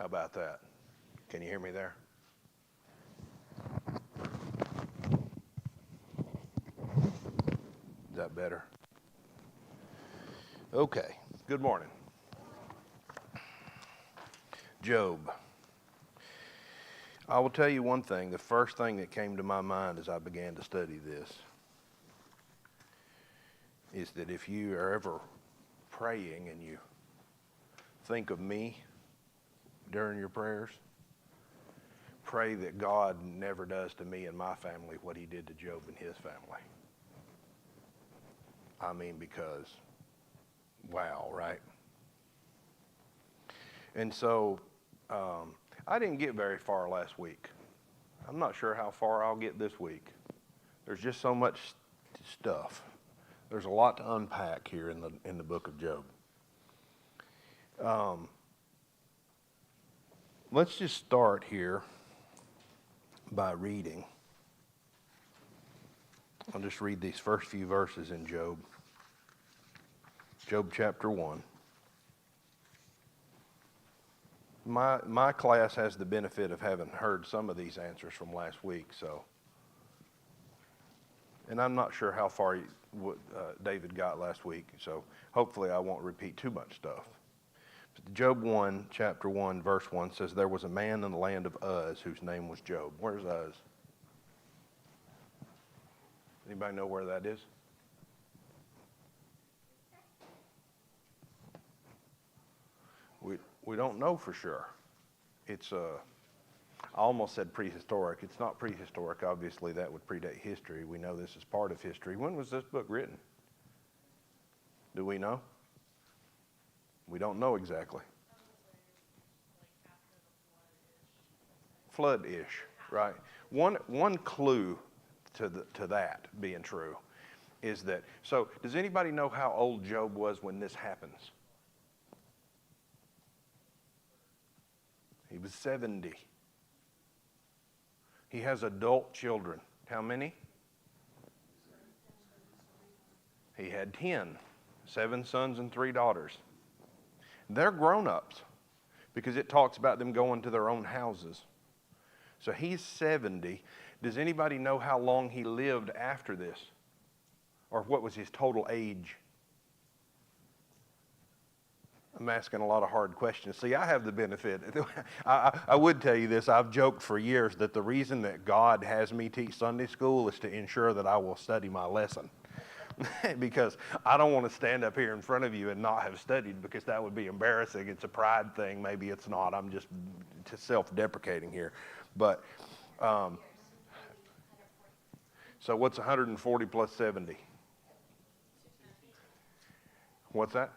How about that? Can you hear me there? Is that better? Okay. Good morning. Job. I will tell you one thing. The first thing that came to my mind as I began to study this is that if you are ever praying and you think of me during your prayers, pray that God never does to me and my family what he did to Job and his family. I mean, because, wow, right? And so I didn't get very far last week. I'm not sure how far I'll get this week. There's just so much stuff. There's a lot to unpack here in the book of Job. Let's just start here by reading. I'll just read these first few verses in Job. Job chapter 1. My class has the benefit of having heard some of these answers from last week, and I'm not sure how far David got last week, so hopefully I won't repeat too much stuff. Job 1, chapter 1, verse 1 says, there was a man in the land of Uz whose name was Job. Where's Uz? Anybody know where that is? We don't know for sure. It's I almost said prehistoric. It's not prehistoric. Obviously, that would predate history. We know this is part of history. When was this book written? Do we know? We don't know exactly. Flood-ish, right? One clue to that being true is that, so does anybody know how old Job was when this happens? He was 70. He has adult children. How many? He had 10, 7 sons and 3 daughters. They're grown-ups because it talks about them going to their own houses. So he's 70. Does anybody know how long he lived after this? Or what was his total age? I'm asking a lot of hard questions. See, I have the benefit. I would tell you this. I've joked for years that the reason that God has me teach Sunday school is to ensure that I will study my lesson. Because I don't want to stand up here in front of you and not have studied, because that would be embarrassing. It's a pride thing. Maybe it's not. I'm just self-deprecating here. But so what's 140 plus 70? What's that?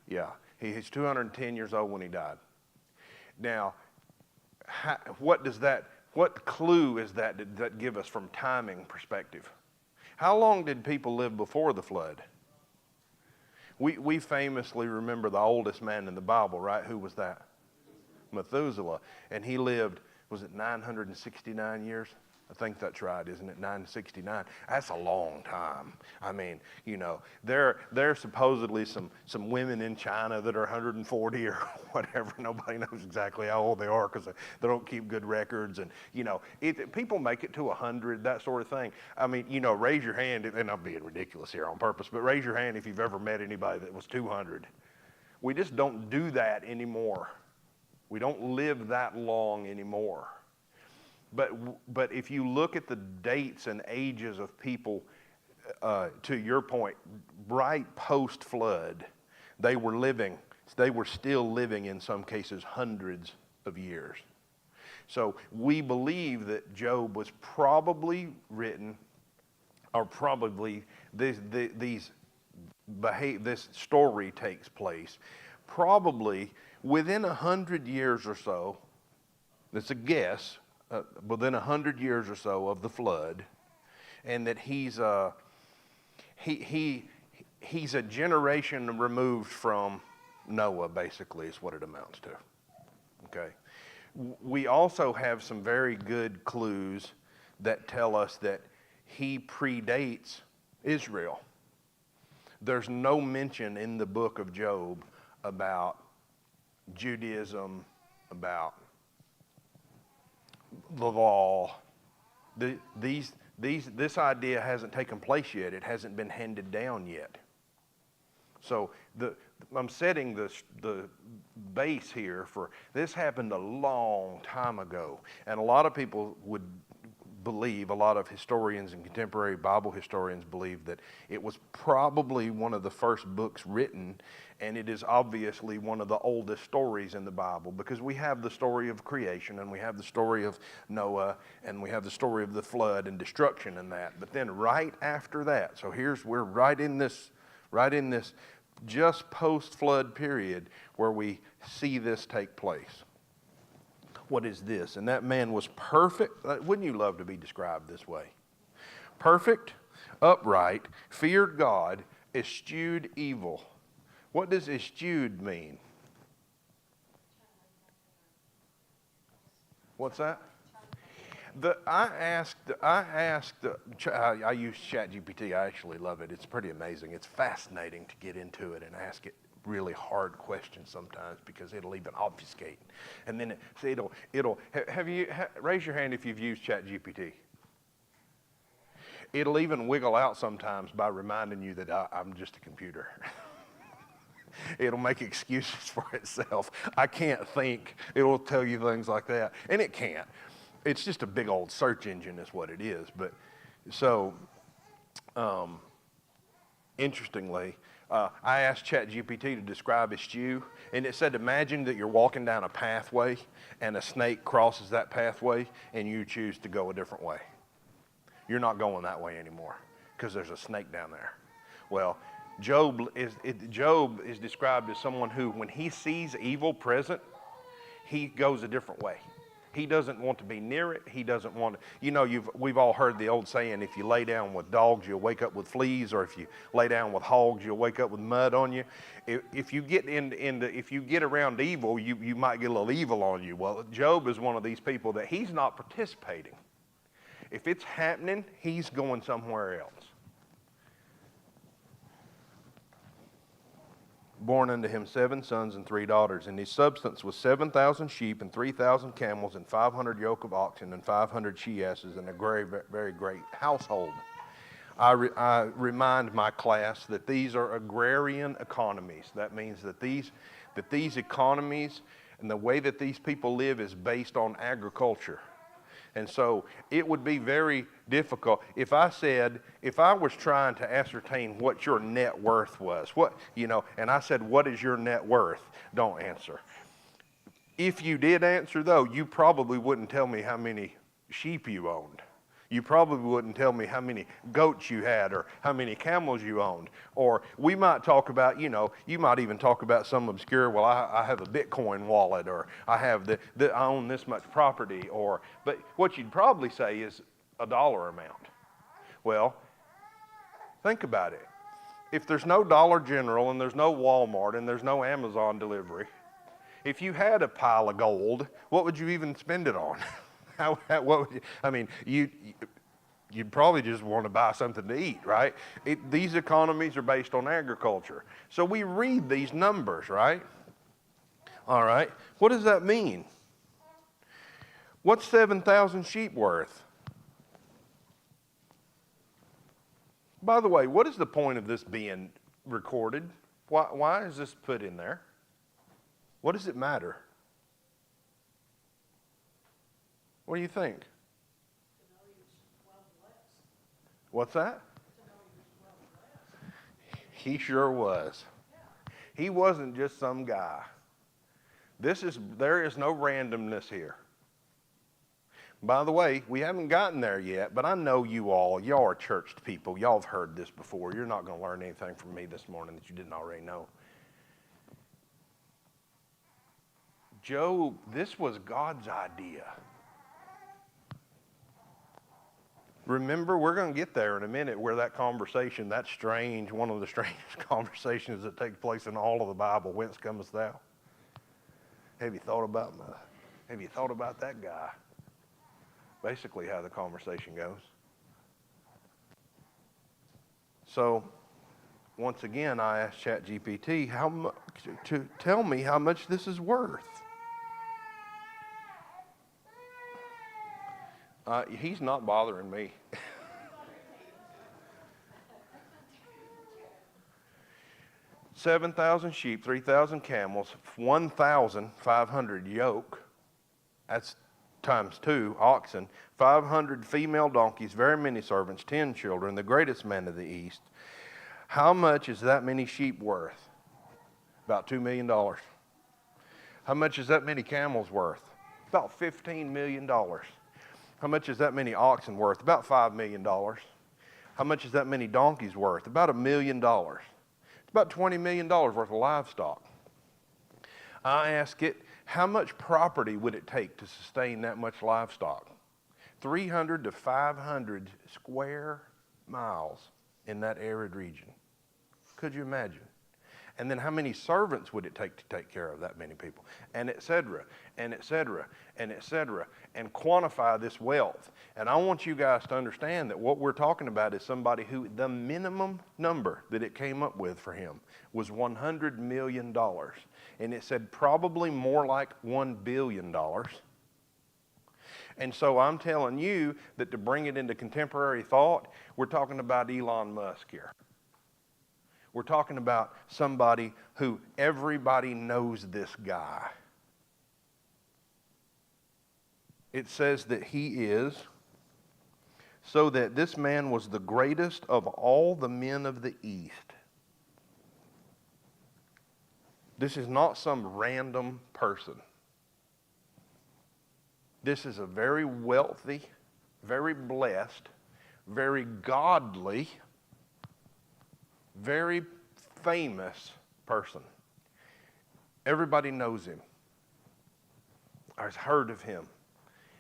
Yeah, he's 210 years old when he died. Now, what clue is that give us from timing perspective? How long did people live before the flood? We famously remember the oldest man in the Bible, right? Who was that? Methuselah. And he lived, was it 969 years? I think that's right, isn't it? 969. That's a long time. I mean, you know, there are supposedly some women in China that are 140 or whatever. Nobody knows exactly how old they are because they don't keep good records. And, you know, people make it to 100, that sort of thing. I mean, you know, raise your hand, and I'm being ridiculous here on purpose, but raise your hand if you've ever met anybody that was 200. We just don't do that anymore. We don't live that long anymore. But if you look at the dates and ages of people, to your point, right post-flood, they were still living in some cases hundreds of years. So we believe that Job was probably written, or probably this story takes place, probably within 100 years or so. That's a guess. Within 100 years or so of the flood, and that he's a generation removed from Noah, basically, is what it amounts to. Okay. We also have some very good clues that tell us that he predates Israel. There's no mention in the book of Job about Judaism, about the law. This idea hasn't taken place yet. It hasn't been handed down yet. So I'm setting the base here for this happened a long time ago. And a lot of people would believe, a lot of historians and contemporary Bible historians believe that it was probably one of the first books written, and it is obviously one of the oldest stories in the Bible, because we have the story of creation, and we have the story of Noah, and we have the story of the flood and destruction and that. But then right after that, so we're right in this just post-flood period where we see this take place. What is this? And that man was perfect. Wouldn't you love to be described this way? Perfect, upright, feared God, eschewed evil. What does eschewed mean? What's that? I use ChatGPT. I actually love it. It's pretty amazing. It's fascinating to get into it and ask it really hard questions sometimes, because it'll even obfuscate. And then raise your hand if you've used ChatGPT. It'll even wiggle out sometimes by reminding you that I'm just a computer. It'll make excuses for itself. I can't think. It'll tell you things like that. And it can't. It's just a big old search engine is what it is. But so, interestingly, I asked ChatGPT to describe eschew, and it said, imagine that you're walking down a pathway and a snake crosses that pathway and you choose to go a different way. You're not going that way anymore because there's a snake down there. Well, Job is described as someone who, when he sees evil present, he goes a different way. He doesn't want to be near it. He doesn't want to, we've all heard the old saying, if you lay down with dogs, you'll wake up with fleas, or if you lay down with hogs, you'll wake up with mud on you. If you get if you get around evil, you might get a little evil on you. Well, Job is one of these people that he's not participating. If it's happening, he's going somewhere else. Born unto him 7 sons and 3 daughters, and his substance was 7,000 sheep and 3,000 camels and 500 yoke of oxen and 500 she-asses, and a very, very great household. I remind my class that these are agrarian economies. That means that these economies and the way that these people live is based on agriculture. And so it would be very difficult if I was trying to ascertain what your net worth was, and I said, what is your net worth? Don't answer. If you did answer though, you probably wouldn't tell me how many sheep you owned. You probably wouldn't tell me how many goats you had or how many camels you owned. Or we might talk about, you might even talk about some obscure, well, I have a Bitcoin wallet, or I have I own this much property, but what you'd probably say is a dollar amount. Well, think about it. If there's no Dollar General and there's no Walmart and there's no Amazon delivery, if you had a pile of gold, what would you even spend it on? What would you'd probably just want to buy something to eat, right? These economies are based on agriculture. So we read these numbers, right? All right. What does that mean? What's 7,000 sheep worth? By the way, what is the point of this being recorded? Why is this put in there? What does it matter? What do you think? What's that? He sure was. He wasn't just some guy. There is no randomness here. By the way, we haven't gotten there yet, but I know y'all are churched people. Y'all have heard this before. You're not going to learn anything from me this morning that you didn't already know. Job, this was God's idea. Remember, we're going to get there in a minute where that conversation, that strange, one of the strangest conversations that take place in all of the Bible, whence comest thou? Have you thought about that guy? Basically how the conversation goes. So once again, I asked ChatGPT to tell me how much this is worth. He's not bothering me. 7,000 sheep, 3,000 camels, 1,500 yoke. That's times 2 oxen, 500 female donkeys, very many servants, 10 children, the greatest man of the East. How much is that many sheep worth? About $2 million. How much is that many camels worth? About $15 million. How much is that many oxen worth? About $5 million. How much is that many donkeys worth? About $1 million. It's about $20 million worth of livestock. I ask it, how much property would it take to sustain that much livestock? 300 to 500 square miles in that arid region. Could you imagine? And then how many servants would it take to take care of that many people? And et cetera, and et cetera, and et cetera, and quantify this wealth. And I want you guys to understand that what we're talking about is somebody who the minimum number that it came up with for him was $100 million. And it said probably more like $1 billion. And so I'm telling you that to bring it into contemporary thought, we're talking about Elon Musk here. We're talking about somebody who everybody knows this guy. It says that he is, so that this man was the greatest of all the men of the East. This is not some random person. This is a very wealthy, very blessed, very godly, very famous person. Everybody knows him or has heard of him.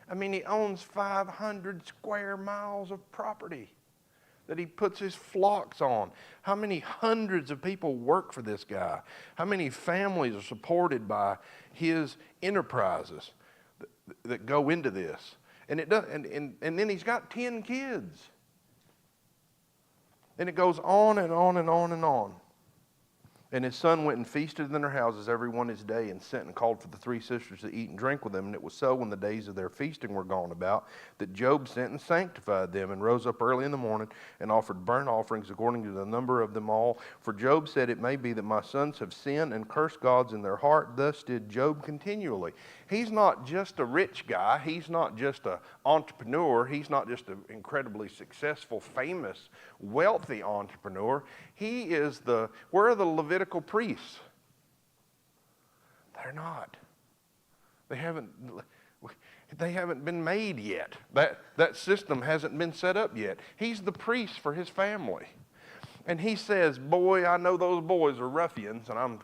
I mean, he owns 500 square miles of property that he puts his flocks on. How many hundreds of people work for this guy? How many families are supported by his enterprises that go into this? And it does, and then he's got 10 kids. And it goes on and on and on and on. And his son went and feasted in their houses every one his day, and sent and called for the 3 sisters to eat and drink with them. And it was so, when the days of their feasting were gone about, that Job sent and sanctified them, and rose up early in the morning, and offered burnt offerings according to the number of them all. For Job said, it may be that my sons have sinned and cursed gods in their heart. Thus did Job continually. He's not just a rich guy. He's not just an entrepreneur. He's not just an incredibly successful, famous, wealthy entrepreneur. He is where are the Levitical priests? They're not. They haven't been made yet. That system hasn't been set up yet. He's the priest for his family. And he says, boy, I know those boys are ruffians, and I'm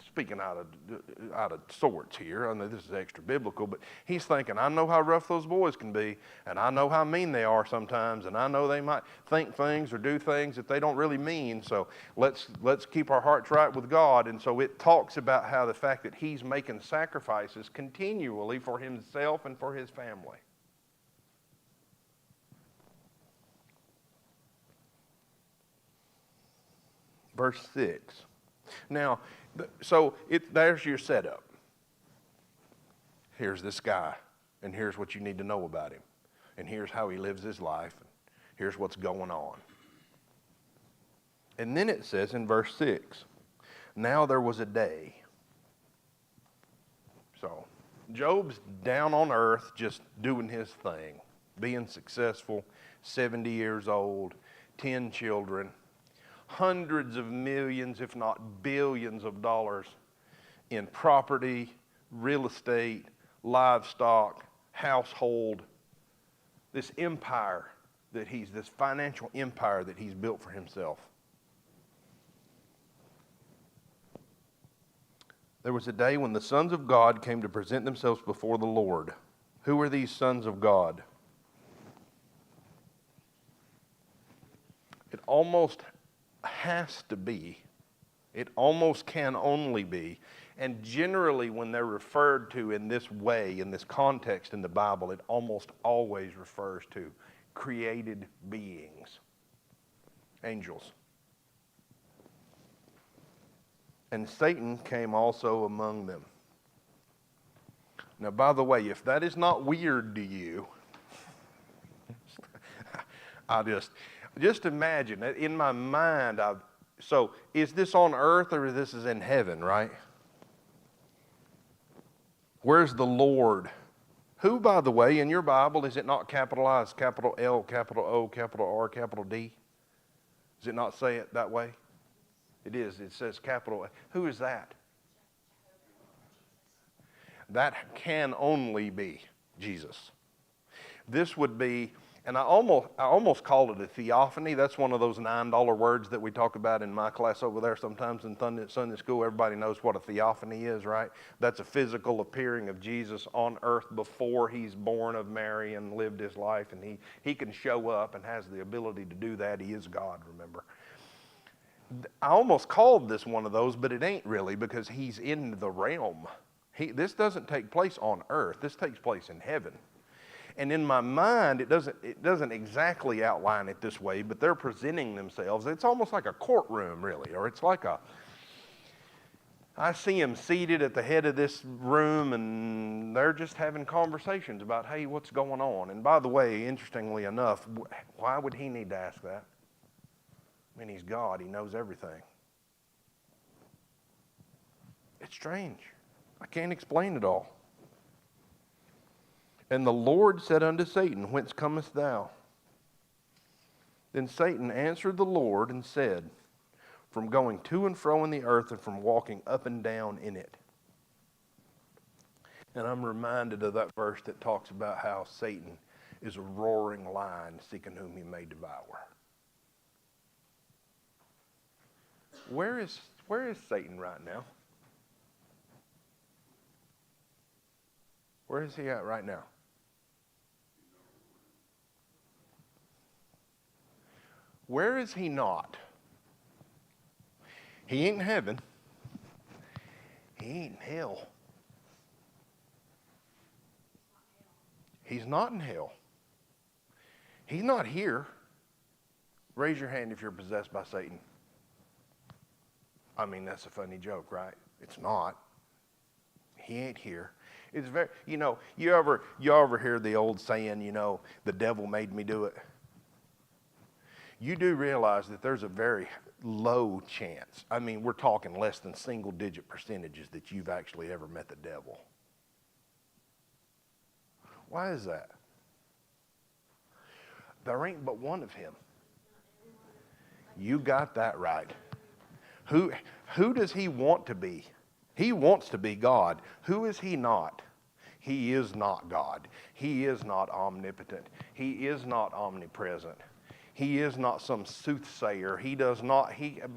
speaking out of sorts here. I know this is extra biblical, but he's thinking, I know how rough those boys can be, and I know how mean they are sometimes, and I know they might think things or do things that they don't really mean, so let's keep our hearts right with God. And so it talks about how the fact that he's making sacrifices continually for himself and for his family. Verse 6. Now, so there's your setup. Here's this guy, and here's what you need to know about him, and here's how he lives his life, and here's what's going on. And then it says in verse 6, now there was a day. So Job's down on earth just doing his thing, being successful, 70 years old, 10 children, hundreds of millions, if not billions of dollars in property, real estate, livestock, household, this empire this financial empire that he's built for himself. There was a day when the sons of God came to present themselves before the Lord. Who are these sons of God? It almost has to be. It almost can only be. And generally when they're referred to in this way, in this context in the Bible, it almost always refers to created beings. Angels. and Satan came also among them. Now, by the way, if that is not weird to you, I just imagine that in my mind. So is this on earth or this is in heaven, right? Where's the Lord? Who, by the way, in your Bible, is it not capitalized, capital L, capital O, capital R, capital D? Does it not say it that way? It is. It says capital A. Who is that? That can only be Jesus. This would be, and I almost called it a theophany. That's one of those $9 words that we talk about in my class over there sometimes in Sunday school. Everybody knows what a theophany is, right? That's a physical appearing of Jesus on earth before he's born of Mary and lived his life. And he can show up and has the ability to do that. He is God, remember. I almost called this one of those, but it ain't really, because he's in the realm. This doesn't take place on earth. This takes place in heaven. And in my mind, it doesn't exactly outline it this way, but they're presenting themselves. It's almost like a courtroom, really, or it's like I see them seated at the head of this room, and they're just having conversations about, hey, what's going on? And by the way, interestingly enough, why would he need to ask that? I mean, he's God. He knows everything. It's strange. I can't explain it all. And the Lord said unto Satan, Whence comest thou? Then Satan answered the Lord and said, From going to and fro in the earth and from walking up and down in it. And I'm reminded of that verse that talks about how Satan is a roaring lion seeking whom he may devour. Where is Satan right now? Where is he at right now? Where is he not? He ain't in heaven. He ain't in hell. He's not in hell. He's not here. Raise your hand if you're possessed by Satan. I mean, that's a funny joke, right? It's not. He ain't here. It's very, you ever hear the old saying, the devil made me do it? You do realize that there's a very low chance. I mean, we're talking less than single-digit percentages that you've actually ever met the devil. Why is that? There ain't but one of him. You got that right. Who does he want to be? He wants to be God. Who is he not? He is not God. He is not omnipotent. He is not omnipresent. He is not some soothsayer.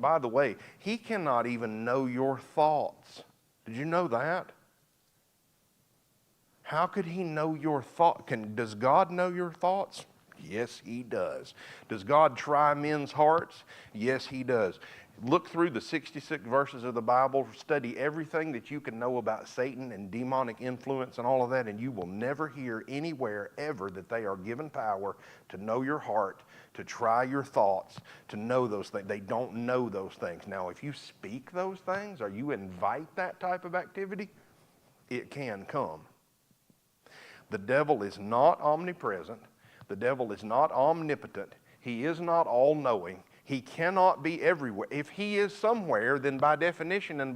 By the way, he cannot even know your thoughts. Did you know that? How could he know your thought? Does God know your thoughts? Yes, he does. Does God try men's hearts? Yes, he does. Look through the 66 verses of the Bible, study everything that you can know about Satan and demonic influence and all of that, and you will never hear anywhere ever that they are given power to know your heart, to try your thoughts, to know those things. They don't know those things. Now, if you speak those things or you invite that type of activity, it can come. The devil is not omnipresent. The devil is not omnipotent. He is not all-knowing. He cannot be everywhere. If he is somewhere, then by definition and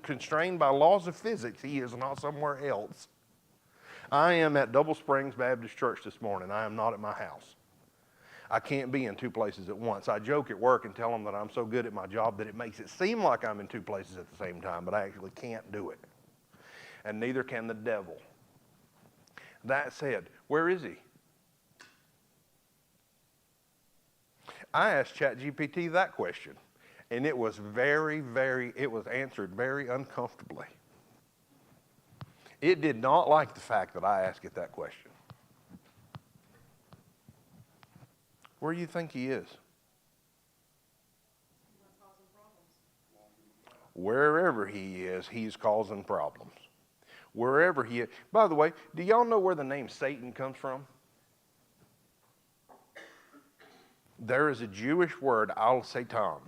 constrained by laws of physics, he is not somewhere else. I am at Double Springs Baptist Church this morning. I am not at my house. I can't be in two places at once. I joke at work and tell them that I'm so good at my job that it makes it seem like I'm in two places at the same time, but I actually can't do it. And neither can the devil. That said, where is he? I asked ChatGPT that question, and it was it was answered very uncomfortably. It did not like the fact that I asked it that question. Where do you think he is? Wherever he is, he's causing problems. Wherever he is. By the way, do y'all know where the name Satan comes from? There is a Jewish word, al-Satan.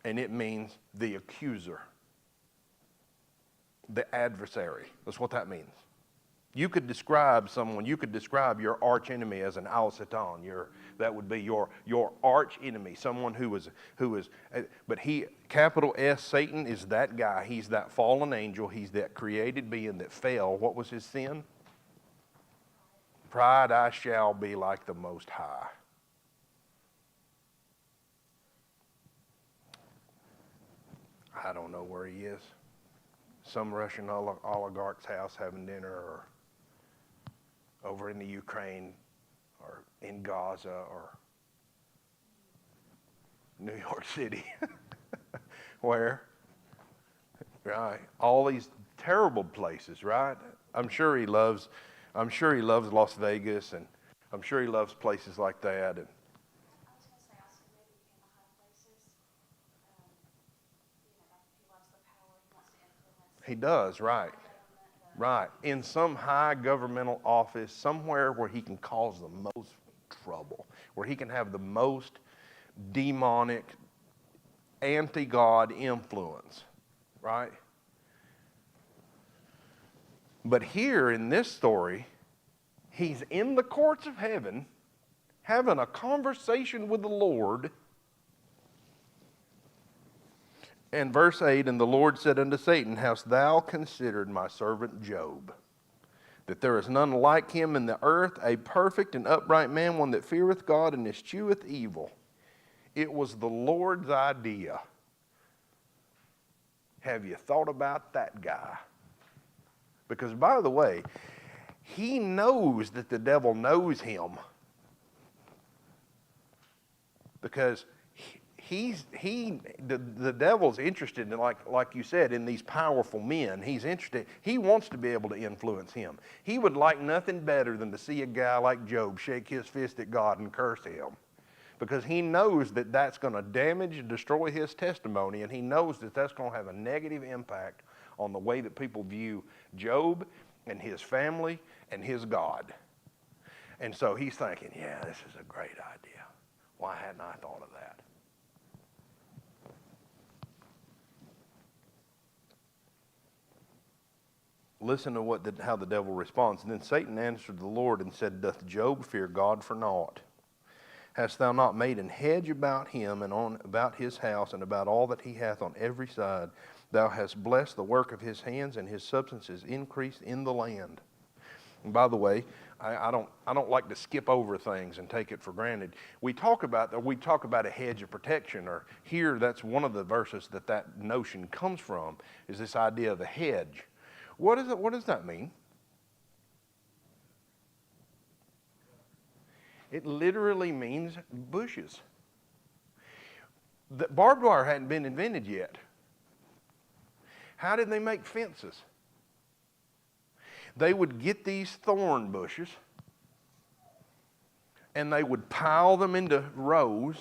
And it means the accuser, the adversary. That's what that means. You could describe someone, you could describe your arch enemy as an al Satan. That would be your arch enemy, someone who is, but he, capital S, Satan is that guy. He's that fallen angel. He's that created being that fell. What was his sin? Pride. I shall be like the Most High. I don't know where he is. Some Russian oligarch's house having dinner, or over in the Ukraine, or in Gaza, or New York City. Where? Right. All these terrible places, right? I'm sure he loves Las Vegas, and I'm sure he loves places like that. And I was going to say also maybe in the high places, he loves the power, he wants to influence. he does, right. Right. In some high governmental office, somewhere where he can cause the most trouble, where he can have the most demonic, anti-God influence, right? But here in this story, he's in the courts of heaven, having a conversation with the Lord. And verse 8, and the Lord said unto Satan, hast thou considered my servant Job, that there is none like him in the earth, a perfect and upright man, one that feareth God and escheweth evil? It was the Lord's idea. Have you thought about that guy? Because, by the way, he knows that the devil knows him. Because the devil's interested in, like you said, in these powerful men. He's interested. He wants to be able to influence him. He would like nothing better than to see a guy like Job shake his fist at God and curse him. Because he knows that that's going to damage and destroy his testimony, and he knows that that's going to have a negative impact on the way that people view Job and his family and his God. And so he's thinking, yeah, this is a great idea. Why hadn't I thought of that? Listen to how the devil responds. And then Satan answered the Lord and said, doth Job fear God for naught? Hast thou not made an hedge about him and about his house and about all that he hath on every side? Thou hast blessed the work of his hands, and his substance is increased in the land. And by the way, I don't like to skip over things and take it for granted. We talk about a hedge of protection, or here that's one of the verses that notion comes from, is this idea of a hedge. What does that mean? It literally means bushes. The barbed wire hadn't been invented yet. How did they make fences? They would get these thorn bushes and they would pile them into rows,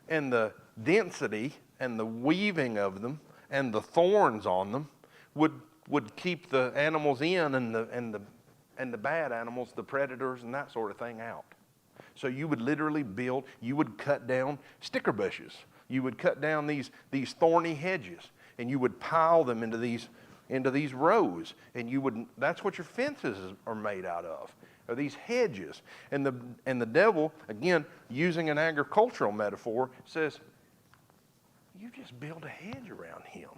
and the density and the weaving of them and the thorns on them would keep the animals in, and the bad animals, the predators and that sort of thing, out. So you would literally you would cut down sticker bushes. You would cut down these thorny hedges, and you would pile them into these rows, and that's what your fences are made out of, are these hedges. And the devil, again, using an agricultural metaphor, says, you just build a hedge around him.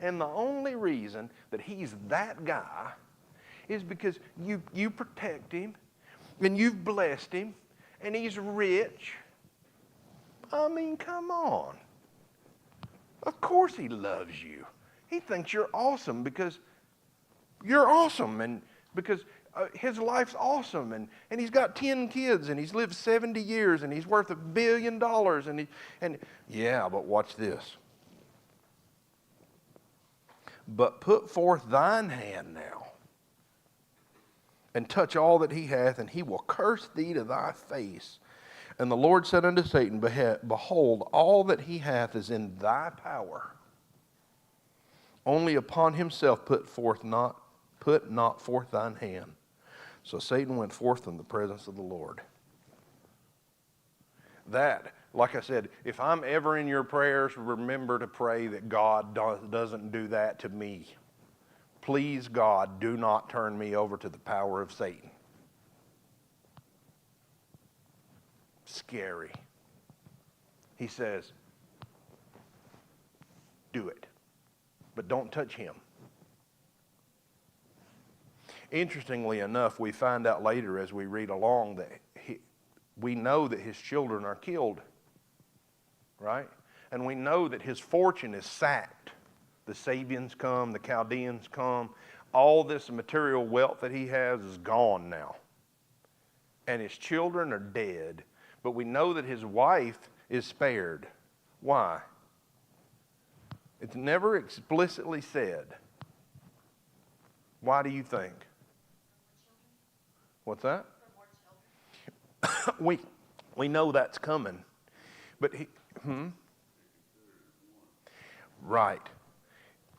And the only reason that he's that guy is because you protect him, and you've blessed him, and he's rich. I mean, come on. Of course he loves you. He thinks you're awesome because you're awesome, and because his life's awesome, and he's got 10 kids, and he's lived 70 years, and he's worth $1 billion, and yeah, but watch this. But put forth thine hand now, and touch all that he hath, and he will curse thee to thy face. And the Lord said unto Satan, behold, all that he hath is in thy power. Only upon himself put not forth thine hand. So Satan went forth from the presence of the Lord. That like I said, if I'm ever in your prayers, remember to pray that God doesn't do that to me. Please, God, do not turn me over to the power of Satan. Scary. He says, do it, but don't touch him. Interestingly enough, we find out later as we read along that we know that his children are killed, right? And we know that his fortune is sacked. The Sabians come, the Chaldeans come. All this material wealth that he has is gone now. And his children are dead. But we know that his wife is spared. Why? It's never explicitly said. Why do you think? What's that? We know that's coming. But right.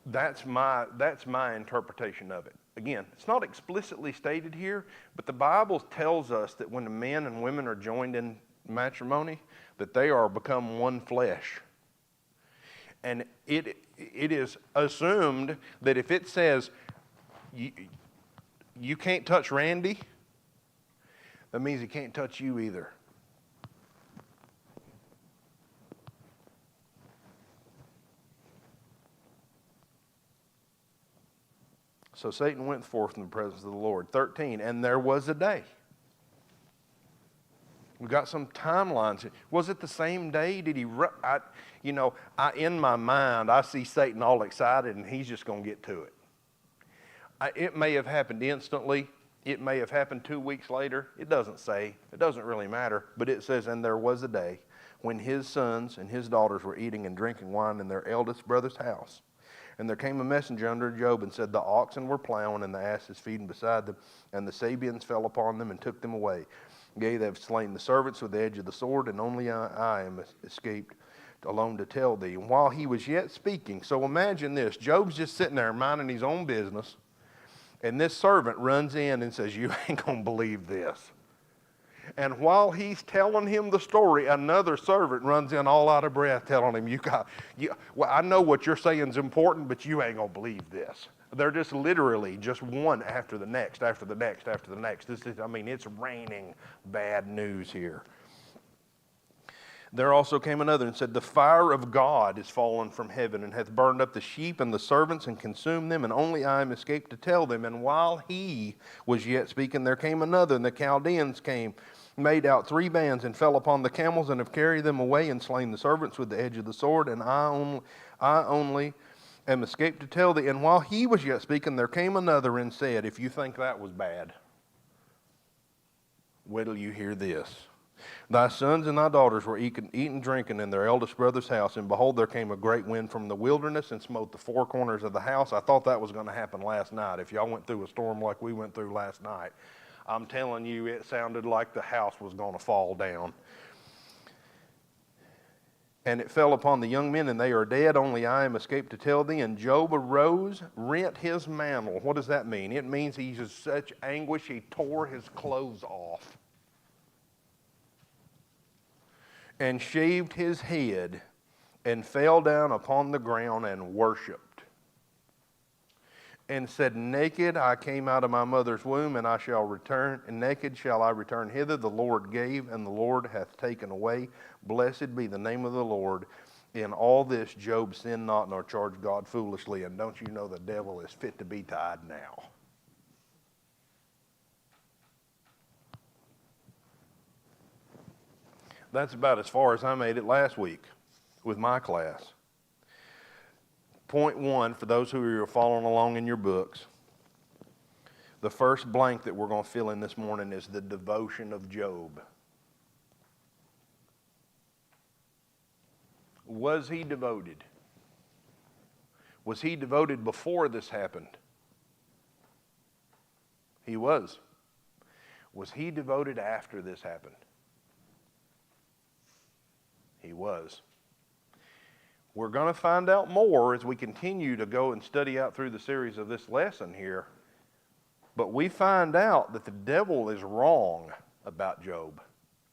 That's my interpretation of it. Again, it's not explicitly stated here, but the Bible tells us that when the men and women are joined in matrimony, that they are become one flesh. And it is assumed that if it says you can't touch Randy, that means he can't touch you either. So Satan went forth in the presence of the Lord. 13, and there was a day. We've got some timelines. Was it the same day? Did he? In my mind, I see Satan all excited, and he's just going to get to it. It may have happened instantly. It may have happened 2 weeks later. It doesn't say. It doesn't really matter. But it says, and there was a day when his sons and his daughters were eating and drinking wine in their eldest brother's house. And there came a messenger unto Job and said, the oxen were plowing and the asses feeding beside them, and the Sabians fell upon them and took them away. Yea, they have slain the servants with the edge of the sword, and only I am escaped alone to tell thee. And while he was yet speaking, so imagine this, Job's just sitting there minding his own business, and this servant runs in and says, you ain't going to believe this. And while he's telling him the story, another servant runs in all out of breath telling him, well, I know what you're saying is important, but you ain't going to believe this. They're just literally just one after the next, after the next, after the next. It's raining bad news here. There also came another and said, the fire of God is fallen from heaven and hath burned up the sheep and the servants and consumed them, and only I am escaped to tell them. And while he was yet speaking, there came another, and the Chaldeans came, made out 3 bands, and fell upon the camels, and have carried them away, and slain the servants with the edge of the sword, and I only am escaped to tell thee. And while he was yet speaking, there came another and said, if you think that was bad, wait till you hear this. Thy sons and thy daughters were eating, drinking in their eldest brother's house, and behold, there came a great wind from the wilderness and smote the 4 corners of the house. I thought that was going to happen last night. If y'all went through a storm like we went through last night, I'm telling you, it sounded like the house was going to fall down. And it fell upon the young men, and they are dead. Only I am escaped to tell thee. And Job arose, rent his mantle. What does that mean? It means he's in such anguish, he tore his clothes off. And shaved his head, and fell down upon the ground and worshipped. And said, naked I came out of my mother's womb, and I shall return, and naked shall I return hither. The Lord gave, and the Lord hath taken away. Blessed be the name of the Lord. In all this Job sinned not, nor charged God foolishly. And don't you know the devil is fit to be tied now? That's about as far as I made it last week with my class. Point 1, for those who are following along in your books, the first blank that we're going to fill in this morning is the devotion of Job. Was he devoted? Was he devoted before this happened? He was. Was he devoted after this happened? He was. We're going to find out more as we continue to go and study out through the series of this lesson here. But we find out that the devil is wrong about Job.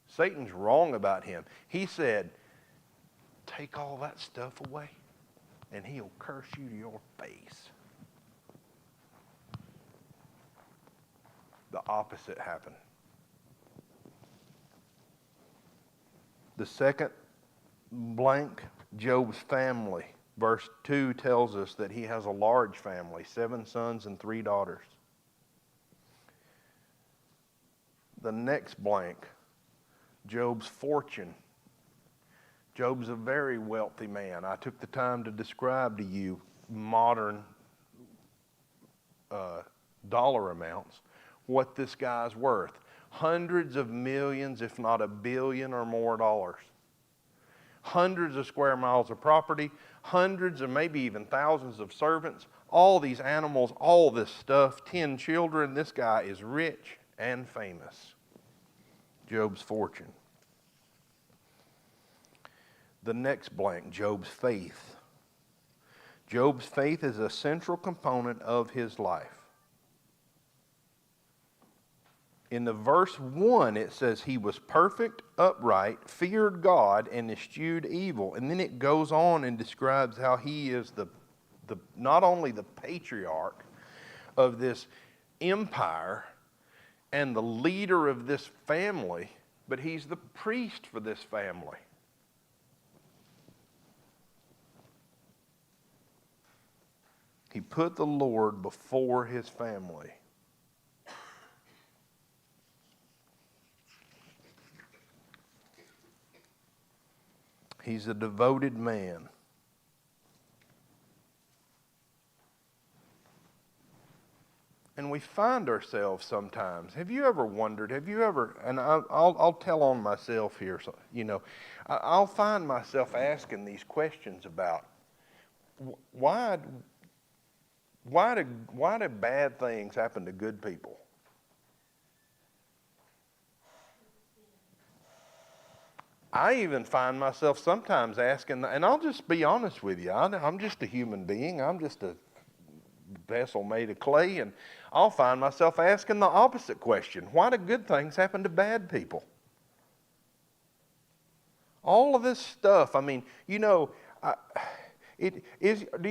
Satan's wrong about him. He said, take all that stuff away and he'll curse you to your face. The opposite happened. The second blank, Job's family. Verse 2 tells us that he has a large family, 7 sons and 3 daughters. The next blank, Job's fortune. Job's a very wealthy man. I took the time to describe to you modern dollar amounts, what this guy's worth. Hundreds of millions, if not $1 billion or more dollars. Hundreds of square miles of property, hundreds or maybe even thousands of servants, all these animals, all this stuff, 10 children. This guy is rich and famous. Job's fortune. The next blank, Job's faith. Job's faith is a central component of his life. In the verse 1, it says he was perfect, upright, feared God, and eschewed evil. And then it goes on and describes how he is the not only the patriarch of this empire and the leader of this family, but he's the priest for this family. He put the Lord before his family. He's a devoted man. And we find ourselves sometimes. Have you ever wondered, and I'll tell on myself here, so, I'll find myself asking these questions about why do bad things happen to good people? I even find myself sometimes asking, and I'll just be honest with you, I'm just a human being. I'm just a vessel made of clay, and I'll find myself asking the opposite question. Why do good things happen to bad people? All of this stuff, do you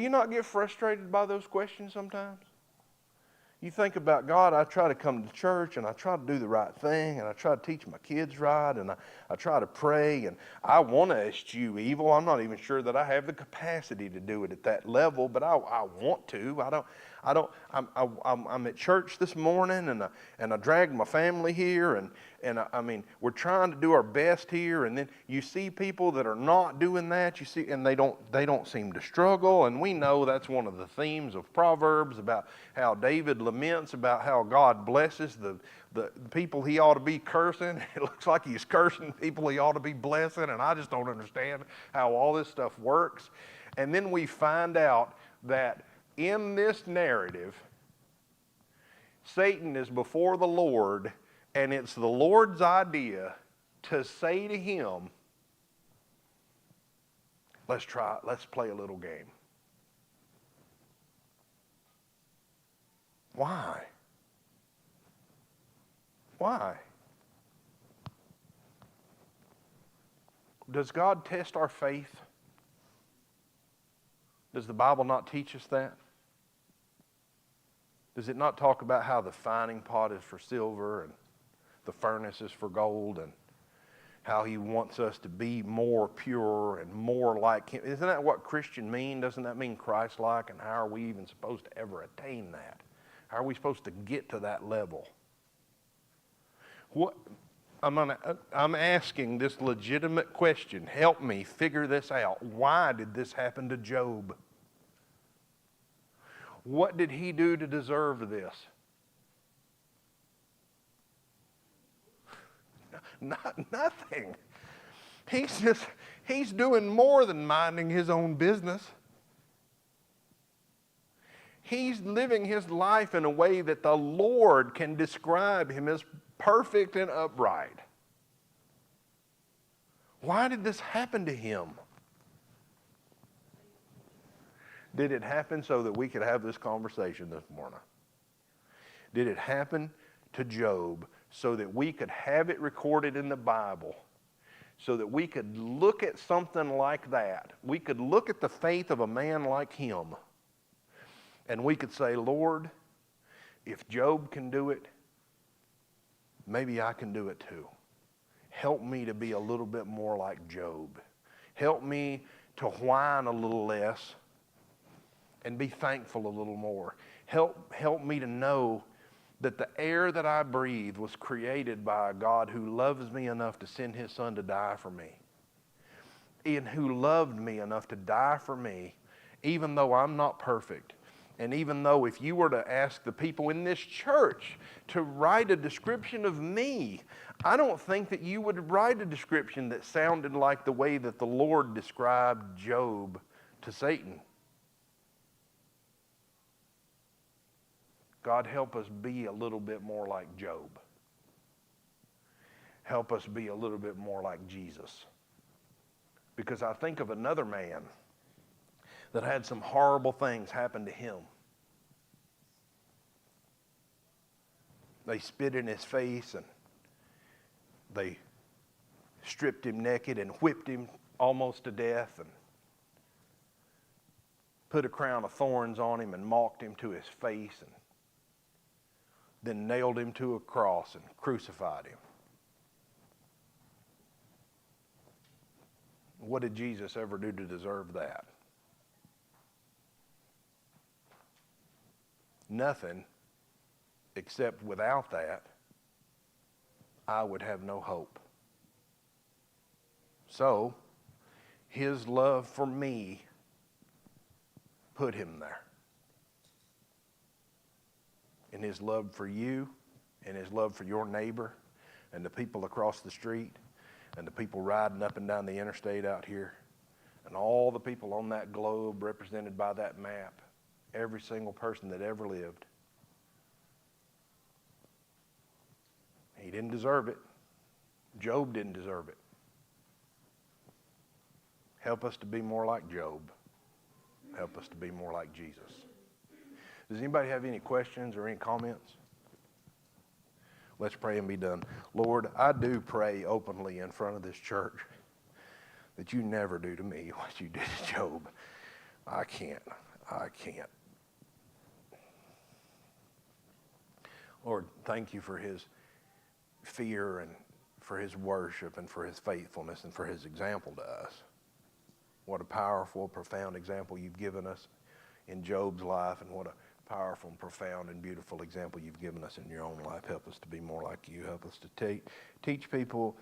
not get frustrated by those questions sometimes? You think about, God, I try to come to church and I try to do the right thing and I try to teach my kids right and I try to pray and I want to eschew evil. I'm not even sure that I have the capacity to do it at that level, but I want to. I'm at church this morning and I dragged my family here and we're trying to do our best here, and then you see people that are not doing that, and they don't seem to struggle, and we know that's one of the themes of Proverbs about how David laments about how God blesses the people he ought to be cursing. It looks like he's cursing people he ought to be blessing, and I just don't understand how all this stuff works. And then we find out that in this narrative, Satan is before the Lord, and it's the Lord's idea to say to him, let's play a little game. Why? Why? Does God test our faith? Does the Bible not teach us that? Does it not talk about how the fining pot is for silver and the furnace is for gold, and how he wants us to be more pure and more like him? Isn't that what Christian mean? Doesn't that mean Christ-like? And how are we even supposed to ever attain that? How are we supposed to get to that level? I'm asking this legitimate question. Help me figure this out. Why did this happen to Job? What did he do to deserve this? Nothing. He's doing more than minding his own business. He's living his life in a way that the Lord can describe him as perfect and upright. Why did this happen to him? Did it happen so that we could have this conversation this morning? Did it happen to Job so that we could have it recorded in the Bible, so that we could look at something like that. We could look at the faith of a man like him, and we could say, Lord, if Job can do it, maybe I can do it too. Help me to be a little bit more like Job. Help me to whine a little less and be thankful a little more. Help me to know that the air that I breathe was created by a God who loves me enough to send his son to die for me, and who loved me enough to die for me, even though I'm not perfect. And even though if you were to ask the people in this church to write a description of me, I don't think that you would write a description that sounded like the way that the Lord described Job to Satan. God, help us be a little bit more like Job. Help us be a little bit more like Jesus. Because I think of another man that had some horrible things happen to him. They spit in his face and they stripped him naked and whipped him almost to death and put a crown of thorns on him and mocked him to his face and then nailed him to a cross and crucified him. What did Jesus ever do to deserve that? Nothing, except without that, I would have no hope. So, his love for me put him there. And his love for you, and his love for your neighbor, and the people across the street, and the people riding up and down the interstate out here, and all the people on that globe represented by that map, every single person that ever lived. He didn't deserve it. Job didn't deserve it. Help us to be more like Job. Help us to be more like Jesus. Does anybody have any questions or any comments? Let's pray and be done. Lord, I do pray openly in front of this church that you never do to me what you did to Job. I can't. Lord, thank you for his fear and for his worship and for his faithfulness and for his example to us. What a powerful, profound example you've given us in Job's life, and what a powerful and profound and beautiful example you've given us in your own life. Help us to be more like you. Help us to teach people